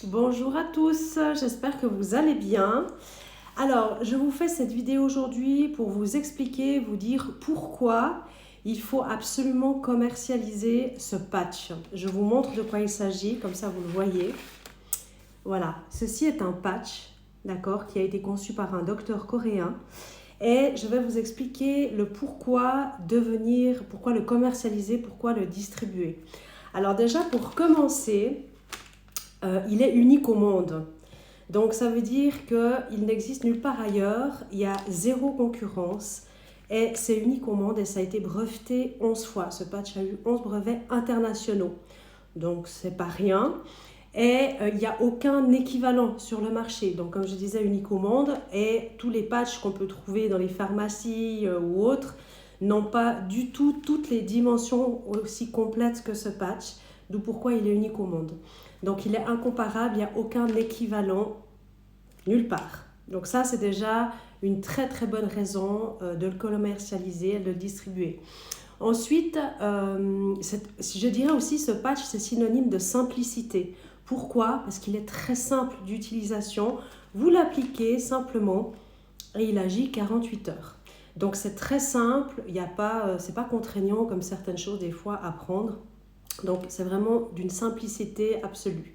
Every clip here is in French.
Bonjour à tous, j'espère que vous allez bien. Alors, je vous fais cette vidéo aujourd'hui pour vous expliquer, vous dire pourquoi il faut absolument commercialiser ce patch. Je vous montre de quoi il s'agit, comme ça vous le voyez. Voilà, ceci est un patch, d'accord, qui a été conçu par un docteur coréen. Et je vais vous expliquer le pourquoi pourquoi le commercialiser, pourquoi le distribuer. Alors déjà, pour commencer, il est unique au monde. Donc ça veut dire qu'il n'existe nulle part ailleurs, il y a zéro concurrence et c'est unique au monde et ça a été breveté 11 fois. Ce patch a eu 11 brevets internationaux, donc c'est pas rien. Et il n'y a aucun équivalent sur le marché. Donc comme je disais, unique au monde et tous les patchs qu'on peut trouver dans les pharmacies ou autres n'ont pas du tout toutes les dimensions aussi complètes que ce patch, d'où pourquoi il est unique au monde. Donc il est incomparable, il n'y a aucun équivalent nulle part. Donc ça, c'est déjà une très très bonne raison de le commercialiser, de le distribuer. Ensuite, je dirais aussi ce patch, c'est synonyme de simplicité. Pourquoi? Parce qu'il est très simple d'utilisation. Vous l'appliquez simplement et il agit 48 heures. Donc c'est très simple, c'est pas contraignant comme certaines choses des fois à prendre. Donc c'est vraiment d'une simplicité absolue.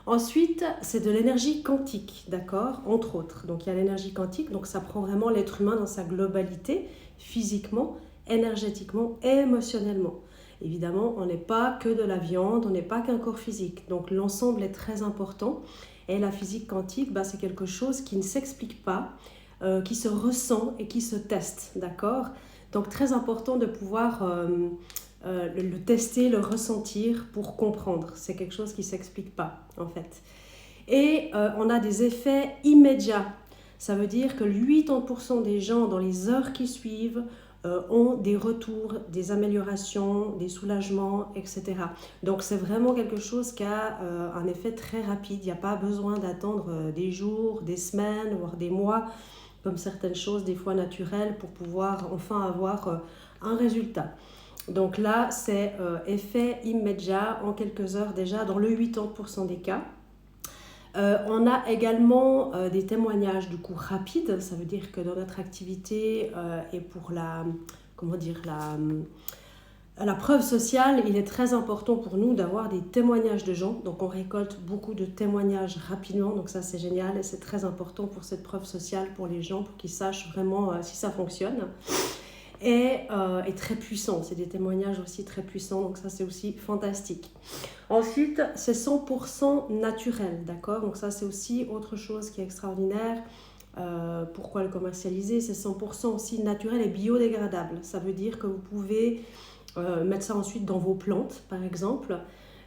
Ensuite, c'est de l'énergie quantique, d'accord, entre autres. Donc il y a l'énergie quantique, donc ça prend vraiment l'être humain dans sa globalité, physiquement, énergétiquement et émotionnellement. Évidemment, on n'est pas que de la viande, on n'est pas qu'un corps physique. Donc l'ensemble est très important. Et la physique quantique, c'est quelque chose qui ne s'explique pas, qui se ressent et qui se teste, d'accord? Donc très important de pouvoir le tester, le ressentir pour comprendre. C'est quelque chose qui ne s'explique pas, en fait. Et on a des effets immédiats. Ça veut dire que 80% des gens, dans les heures qui suivent, ont des retours, des améliorations, des soulagements, etc. Donc c'est vraiment quelque chose qui a un effet très rapide. Il n'y a pas besoin d'attendre des jours, des semaines, voire des mois, comme certaines choses des fois naturelles, pour pouvoir enfin avoir un résultat. Donc là, c'est effet immédiat en quelques heures déjà dans le 80% des cas. On a également des témoignages du coup rapides, ça veut dire que dans notre activité et pour la preuve sociale, il est très important pour nous d'avoir des témoignages de gens. Donc on récolte beaucoup de témoignages rapidement, donc ça c'est génial et c'est très important pour cette preuve sociale pour les gens, pour qu'ils sachent vraiment si ça fonctionne. Et très puissant. C'est des témoignages aussi très puissants, donc ça c'est aussi fantastique. Ensuite, c'est 100% naturel, d'accord? Donc ça c'est aussi autre chose qui est extraordinaire. Pourquoi le commercialiser? C'est 100% aussi naturel et biodégradable. Ça veut dire que vous pouvez mettre ça ensuite dans vos plantes, par exemple.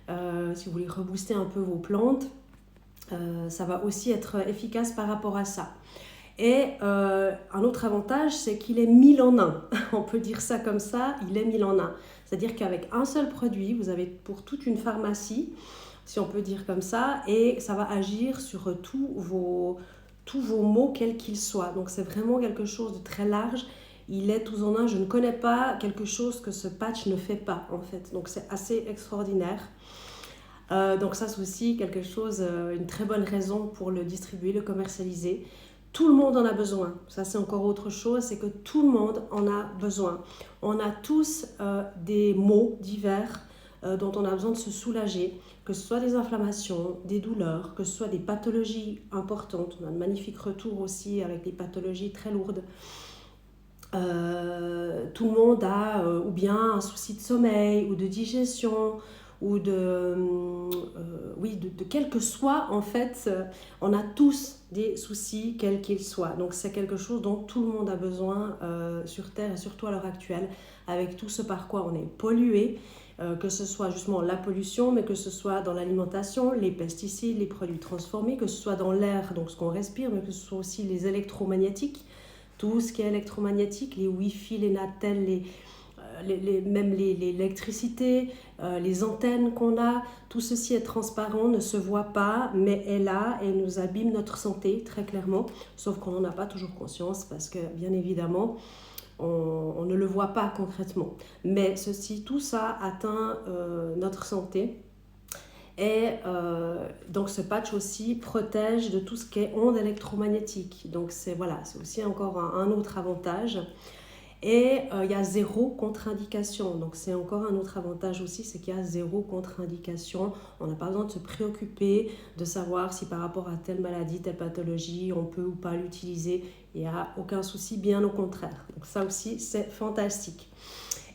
Si vous voulez rebooster un peu vos plantes, ça va aussi être efficace par rapport à ça. Et un autre avantage, c'est qu'il est 1000 en un. On peut dire ça comme ça, il est 1000 en un. C'est-à-dire qu'avec un seul produit, vous avez pour toute une pharmacie, si on peut dire comme ça, et ça va agir sur tous vos maux, quels qu'ils soient. Donc c'est vraiment quelque chose de très large. Il est tous en un. Je ne connais pas quelque chose que ce patch ne fait pas, en fait. Donc c'est assez extraordinaire. Donc ça, c'est aussi quelque chose, une très bonne raison pour le distribuer, le commercialiser. Tout le monde en a besoin. Ça, c'est encore autre chose, c'est que tout le monde en a besoin. On a tous des maux divers dont on a besoin de se soulager, que ce soit des inflammations, des douleurs, que ce soit des pathologies importantes. On a de magnifiques retours aussi avec des pathologies très lourdes. Tout le monde a ou bien un souci de sommeil ou de digestion ou de quel que soit en fait, on a tous des soucis quels qu'ils soient. Donc c'est quelque chose dont tout le monde a besoin sur Terre et surtout à l'heure actuelle avec tout ce par quoi on est pollué, que ce soit justement la pollution, mais que ce soit dans l'alimentation, les pesticides, les produits transformés, que ce soit dans l'air, donc ce qu'on respire, mais que ce soit aussi les électromagnétiques. Tout ce qui est électromagnétique, les Wi-Fi, les Natel, même l'électricité, les antennes qu'on a, tout ceci est transparent, ne se voit pas, mais est là et nous abîme notre santé très clairement, sauf qu'on n'en a pas toujours conscience parce que bien évidemment, on ne le voit pas concrètement. Mais tout ça atteint notre santé. Et Donc ce patch aussi protège de tout ce qui est ondes électromagnétiques. Donc c'est voilà, c'est aussi encore un autre avantage. Et il y a zéro contre-indication. Donc c'est encore un autre avantage aussi, c'est qu'il y a zéro contre-indication. On n'a pas besoin de se préoccuper de savoir si par rapport à telle maladie, telle pathologie, on peut ou pas l'utiliser. Il n'y a aucun souci, bien au contraire. Donc ça aussi, c'est fantastique.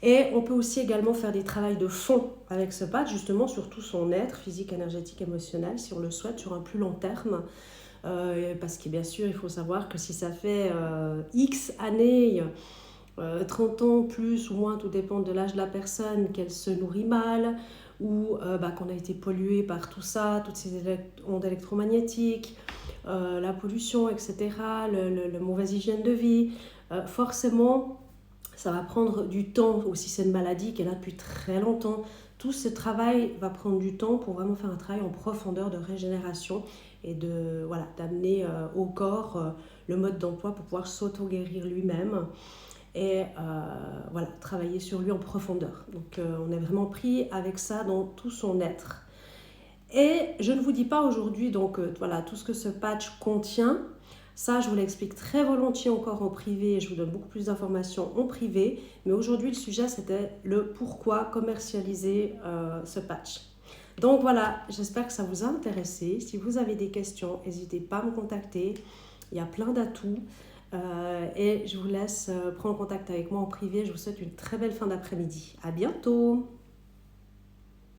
Et on peut aussi également faire des travaux de fond avec ce patch, justement sur tout son être, physique, énergétique, émotionnel, si on le souhaite, sur un plus long terme. Parce que bien sûr, il faut savoir que si ça fait X années, 30 ans plus ou moins, tout dépend de l'âge de la personne, qu'elle se nourrit mal, ou qu'on a été pollué par tout ça, toutes ces ondes électromagnétiques, la pollution, etc., le mauvaise hygiène de vie, forcément, ça va prendre du temps, ou si c'est une maladie qui est là depuis très longtemps. Tout ce travail va prendre du temps pour vraiment faire un travail en profondeur de régénération et d'amener au corps le mode d'emploi pour pouvoir s'auto-guérir lui-même et travailler sur lui en profondeur. Donc on est vraiment pris avec ça dans tout son être. Et je ne vous dis pas aujourd'hui tout ce que ce patch contient. Ça, je vous l'explique très volontiers encore en privé et je vous donne beaucoup plus d'informations en privé. Mais aujourd'hui, le sujet, c'était le pourquoi commercialiser ce patch. Donc voilà, j'espère que ça vous a intéressé. Si vous avez des questions, n'hésitez pas à me contacter. Il y a plein d'atouts. Et je vous laisse prendre contact avec moi en privé. Je vous souhaite une très belle fin d'après-midi. À bientôt!